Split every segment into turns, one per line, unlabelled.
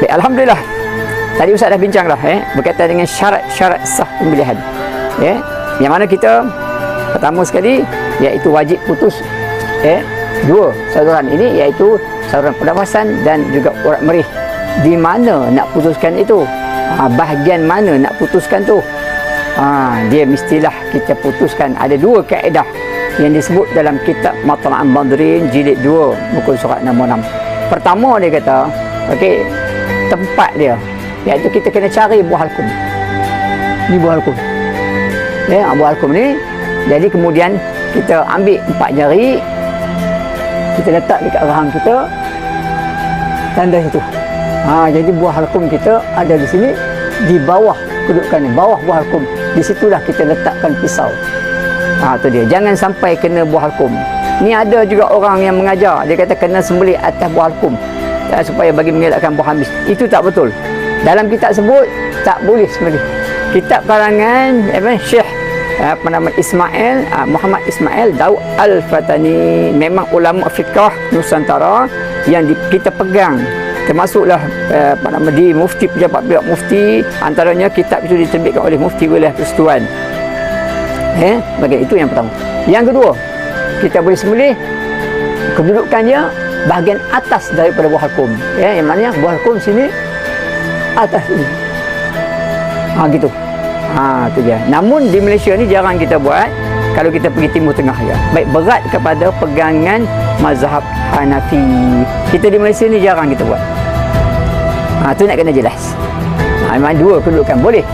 Baik, alhamdulillah. Tadi Ustaz dah bincang dah berkaitan dengan syarat-syarat sah pembelian. Yang mana kita pertama sekali iaitu wajib putus dua saluran ini, iaitu saluran pernafasan dan juga urat merih. Di mana nak putuskan itu? Bahagian mana nak putuskan tu? Dia mestilah kita putuskan. Ada dua kaedah yang disebut dalam kitab Matla'an Badrin jilid 2 muka surat nombor 6. Pertama dia kata, tempat dia, iaitu kita kena cari buah halkum. Ni buah halkum. Buah halkum ni. Jadi kemudian kita ambil 4 jari, kita letak dekat rahang kita, tanda situ. Jadi buah halkum kita ada di sini, di bawah kedudukannya, bawah buah halkum. Di situlah kita letakkan pisau. Tu dia. Jangan sampai kena buah halkum. Ni ada juga orang yang mengajar, dia kata kena sembelih atas buah halkum supaya bagi mengelakkan buah habis. Itu tak betul. Dalam kitab sebut tak boleh sembelih. Kitab karangan Syekh Muhammad Ismail Daud Al-Fatani, memang ulama fiqh Nusantara yang kita pegang, termasuklah di mufti, pejabat pihak mufti. Antaranya kitab itu diterbitkan oleh Mufti Wilayah Persekutuan. Bagian itu yang pertama. Yang kedua, kita boleh sembelih kedudukannya bahagian atas daripada buah halkum. Yang mana buah halkum sini, atas ini. Gitu. Itu dia. Namun di Malaysia ni jarang kita buat. Kalau kita pergi Timur Tengah ya. Baik, berat kepada pegangan mazhab Hanafi. Kita di Malaysia ni jarang kita buat. Tu nak kena jelas. Memang dua kedudukan boleh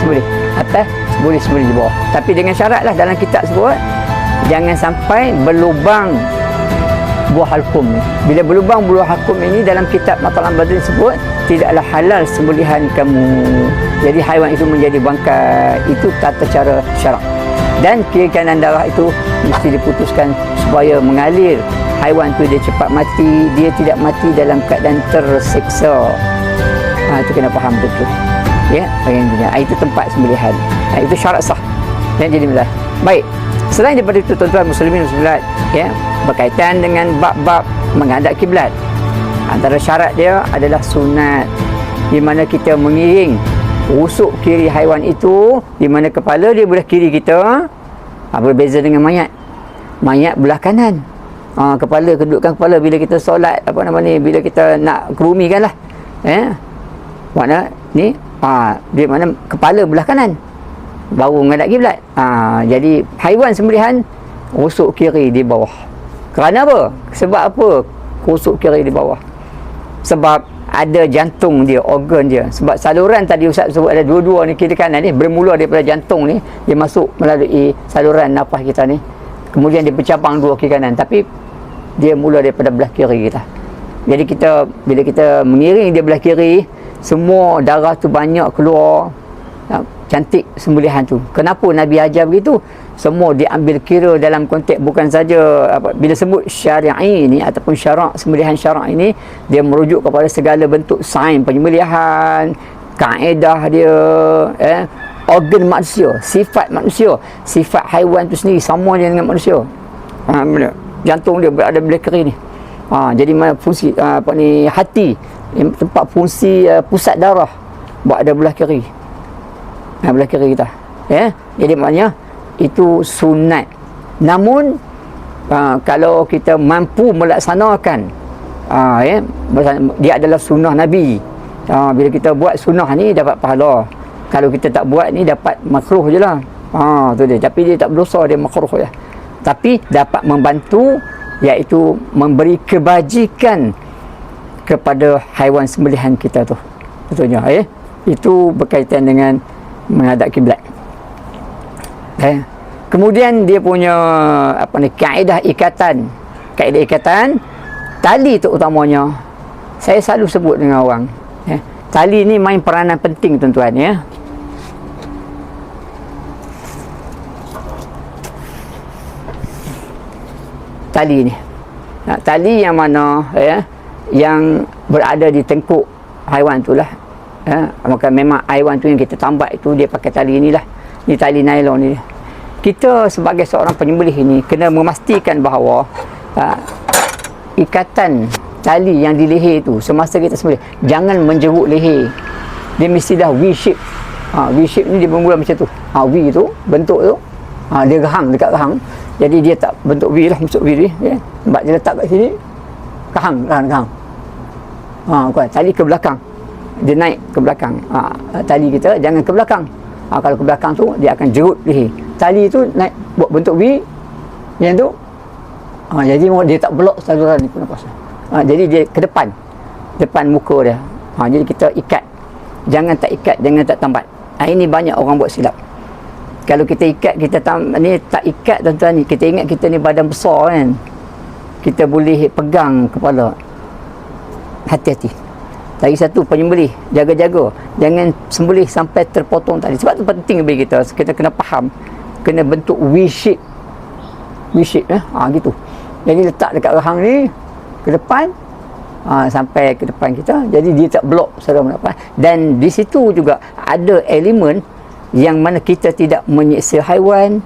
sembelih atas, boleh sembelih di bawah. Tapi dengan syaratlah dalam kitab sebut jangan sampai berlubang buah halkum ni. Bila berlubang buah halkum ini, dalam kitab Matla'an Badrin sebut tidaklah halal sembelihan kamu. Jadi haiwan itu menjadi bangkai. Itu tata cara syarak. Dan kiri kanan darah itu mesti diputuskan supaya mengalir. Haiwan itu dia cepat mati, dia tidak mati dalam keadaan tersiksa. Itu kena faham betul. Itu tempat sembelihan. Itu syarat sah. Jadi belah. Baik. Selain daripada itu, tuan-tuan muslimin muslimat, berkaitan dengan bab-bab menghadap kiblat, antara syarat dia adalah sunat, di mana kita mengiring rusuk kiri haiwan itu, di mana kepala dia belah kiri kita. Berbeza dengan mayat. Mayat belah kanan. Kedudukan kepala bila kita solat, bila kita nak kerumikan lah. Makna ni, dia mana kepala belah kanan, baru menghadap kiblat. Jadi haiwan sembelihan rusuk kiri di bawah. Kerana apa? Sebab apa rusuk kiri di bawah? Sebab ada jantung dia, organ dia. Sebab saluran tadi Ustaz sebut ada dua-dua ni, kiri kanan ni, bermula daripada jantung ni, dia masuk melalui saluran nafas kita ni, kemudian dia bercabang dua kiri kanan, tapi dia mula daripada belah kiri kita. Jadi bila kita mengiring dia belah kiri, semua darah tu banyak keluar. Cantik sembelihan tu. Kenapa Nabi ajar begitu? Semua diambil kira dalam konteks bukan saja bila sebut syari'i ni ataupun syarak, sembelihan syarak ini, dia merujuk kepada segala bentuk sains penyembelihan, kaedah dia, organ manusia, sifat haiwan tu sendiri sama dia dengan manusia. Jantung dia berada belah kiri ni. Jadi fungsi hati, tempat fungsi pusat darah berada belah kiri. Belah kiri kita. Jadi maknanya itu sunat. Namun kalau kita mampu melaksanakan, dia adalah sunnah Nabi. Bila kita buat sunnah ni dapat pahala. Kalau kita tak buat ni dapat makruh je lah. Tu dia. Tapi dia tak berdosa, dia makruh je. Tapi dapat membantu, iaitu memberi kebajikan kepada haiwan sembelihan kita tu. Betulnya. Itu berkaitan dengan menghadap kiblat. Kemudian dia punya kaedah ikatan. Kaedah ikatan tali tu utamanya. Saya selalu sebut dengan orang, tali ni main peranan penting tuan-tuan ya. Tali ni. Tali yang mana yang berada di tengkuk haiwan tu lah. Maka memang haiwan tu yang kita tambat itu dia pakai tali inilah. Ni tali nylon ni. Kita sebagai seorang penyembelih ini kena memastikan bahawa ikatan tali yang di leher tu semasa kita sembelih, jangan menjeruk leher. Dia mestilah V shape. V shape ni dia bermula macam tu. V tu bentuk tu. Dia rahang dekat rahang. Jadi dia tak bentuk V lah, bentuk V ni. Ya. Sebab dia letak kat sini. Rahang. Tali ke belakang. Dia naik ke belakang. Tali kita jangan ke belakang. Kalau ke belakang tu dia akan jerut leher. Tali tu naik buat bentuk V. Yang tu. Jadi dia tak blok saluran ni pernafasan. Jadi dia ke depan. Depan muka dia. Jadi kita ikat. Jangan tak ikat, jangan tak tambat. Ini banyak orang buat silap. Kalau kita ikat, kita ni tak ikat tuan-tuan ni. Kita ingat kita ni badan besar kan. Kita boleh pegang kepala. Hati-hati. Lagi satu, penyembelih. Jaga-jaga. Jangan sembelih sampai terpotong tali. Sebab tu penting bagi kita. Kita kena faham. Kena bentuk V-shape. V-shape gitu. Jadi letak dekat rahang ni. Ke depan. Sampai ke depan kita. Jadi dia tak blok saluran pernafasan. Dan di situ juga ada elemen yang mana kita tidak menyiksa haiwan.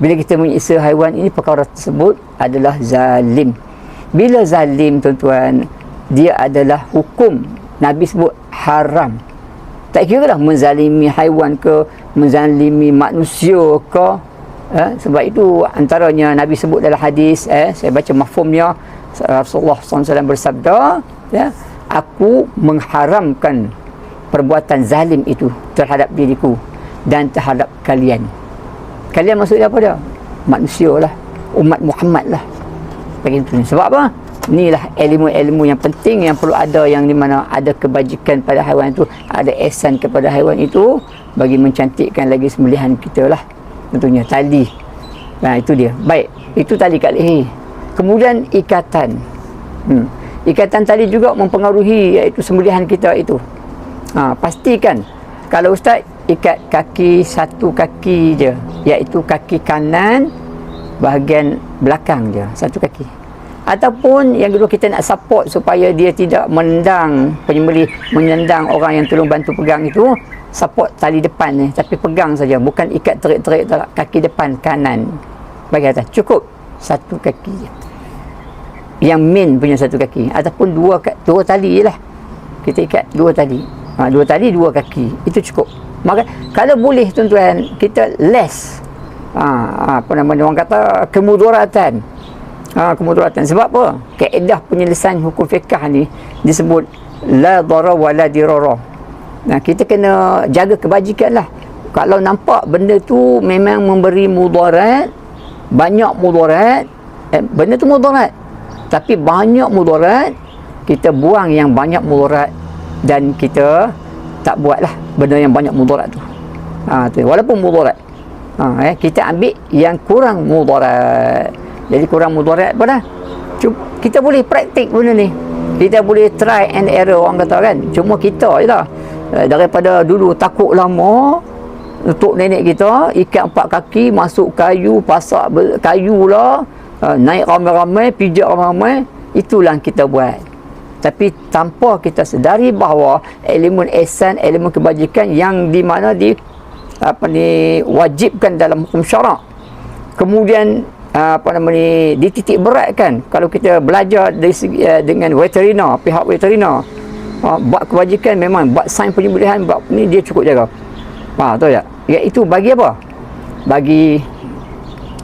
Bila kita menyiksa haiwan ini, perkara tersebut adalah zalim. Bila zalim tuan-tuan, dia adalah hukum. Nabi sebut haram. Tak kira lah menzalimi haiwan ke, menzalimi manusia ke. Sebab itu antaranya Nabi sebut dalam hadis, saya baca mafhumnya, Rasulullah SAW bersabda, aku mengharamkan perbuatan zalim itu terhadap diriku dan terhadap kalian. Kalian maksudnya apa dia? Manusia lah, umat Muhammad lah. Begitu. Sebab apa? Inilah ilmu-ilmu yang penting yang perlu ada, yang di mana ada kebajikan pada haiwan itu, ada ihsan kepada haiwan itu bagi mencantikkan lagi sembelihan kita lah. Tentunya tali. Itu dia. Baik, itu tali kat leher. Kemudian ikatan. Ikatan tali juga mempengaruhi iaitu sembelihan kita itu. Pastikan kalau ustaz ikat kaki satu kaki je, iaitu kaki kanan bahagian belakang je, satu kaki. Ataupun yang kedua, kita nak support supaya dia tidak menendang penyembelih, menendang orang yang tolong bantu pegang itu, support tali depan ni, tapi pegang saja, bukan ikat terik-terik kaki depan kanan bagi atas. Cukup satu kaki je, yang main punya satu kaki, ataupun dua tali je lah. Kita ikat dua tali, dua kaki, itu cukup. Maka kalau boleh tuan-tuan, kita less orang kata kemudaratan. Kemudaratan. Sebab apa? Kaedah penyelesaian hukum fiqh ni disebut la darar wa la dirara. Kita kena jaga kebajikan lah. Kalau nampak benda tu memang memberi mudarat, banyak mudarat, benda tu mudarat, tapi banyak mudarat, kita buang yang banyak mudarat dan kita tak buatlah benda yang banyak mudarat tu. Walaupun mudarat, kita ambil yang kurang mudarat. Jadi kurang mudarat apa dah? Kita boleh praktik benda ni. Kita boleh try and error, orang kata kan. Cuma kita je lah. Daripada dulu takut lama, untuk nenek kita ikat 4 kaki, masuk kayu, pasak kayu lah, naik ramai-ramai, pijak ramai-ramai, itulah kita buat. Tapi tanpa kita sedari bahawa elemen ihsan, elemen kebajikan yang di mana wajibkan dalam hukum syarak. Kemudian dititik beratkan kalau kita belajar dari segi, dengan veterina, pihak veterina, buat kebajikan memang buat sains penyembelihan, buat ni dia cukup jaga. Tahu tak? Iaitu bagi apa? Bagi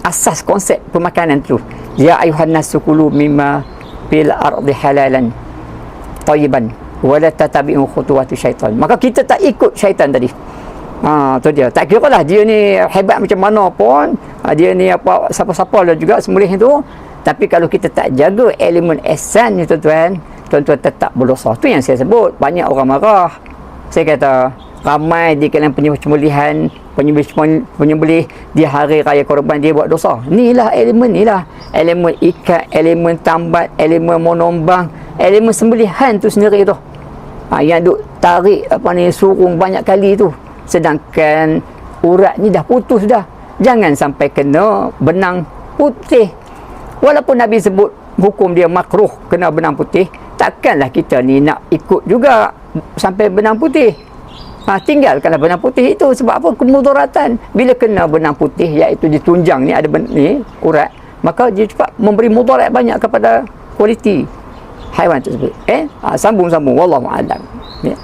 asas konsep pemakanan tu. Ya ayuhan nasu kulu mimma fil ardi halalan tayyiban wa la tatabi'u khutuwati syaitan. Maka kita tak ikut syaitan tadi. Tu dia. Tak kira lah dia ni hebat macam mana pun, dia ni siapa-siapa lah juga sembelih itu, tapi kalau kita tak jaga elemen ihsan ni tuan-tuan tetap berdosa. Tu yang saya sebut, banyak orang marah. Saya kata ramai di kalangan penyembelih di hari raya korban dia buat dosa. Inilah elemen ikat, elemen tambat, elemen monombang, elemen sembelihan tu sendiri tu. Yang duk tarik surung banyak kali tu. Sedangkan urat ni dah putus dah. Jangan sampai kena benang putih. Walaupun Nabi sebut hukum dia makruh kena benang putih, takkanlah kita ni nak ikut juga sampai benang putih. Tinggalkanlah benang putih itu. Sebab apa? Kemudaratan. Bila kena benang putih, iaitu ditunjang ni ada urat, maka dia cepat memberi mudarat banyak kepada kualiti haiwan tersebut. Sambung wallahu a'lam. Ya.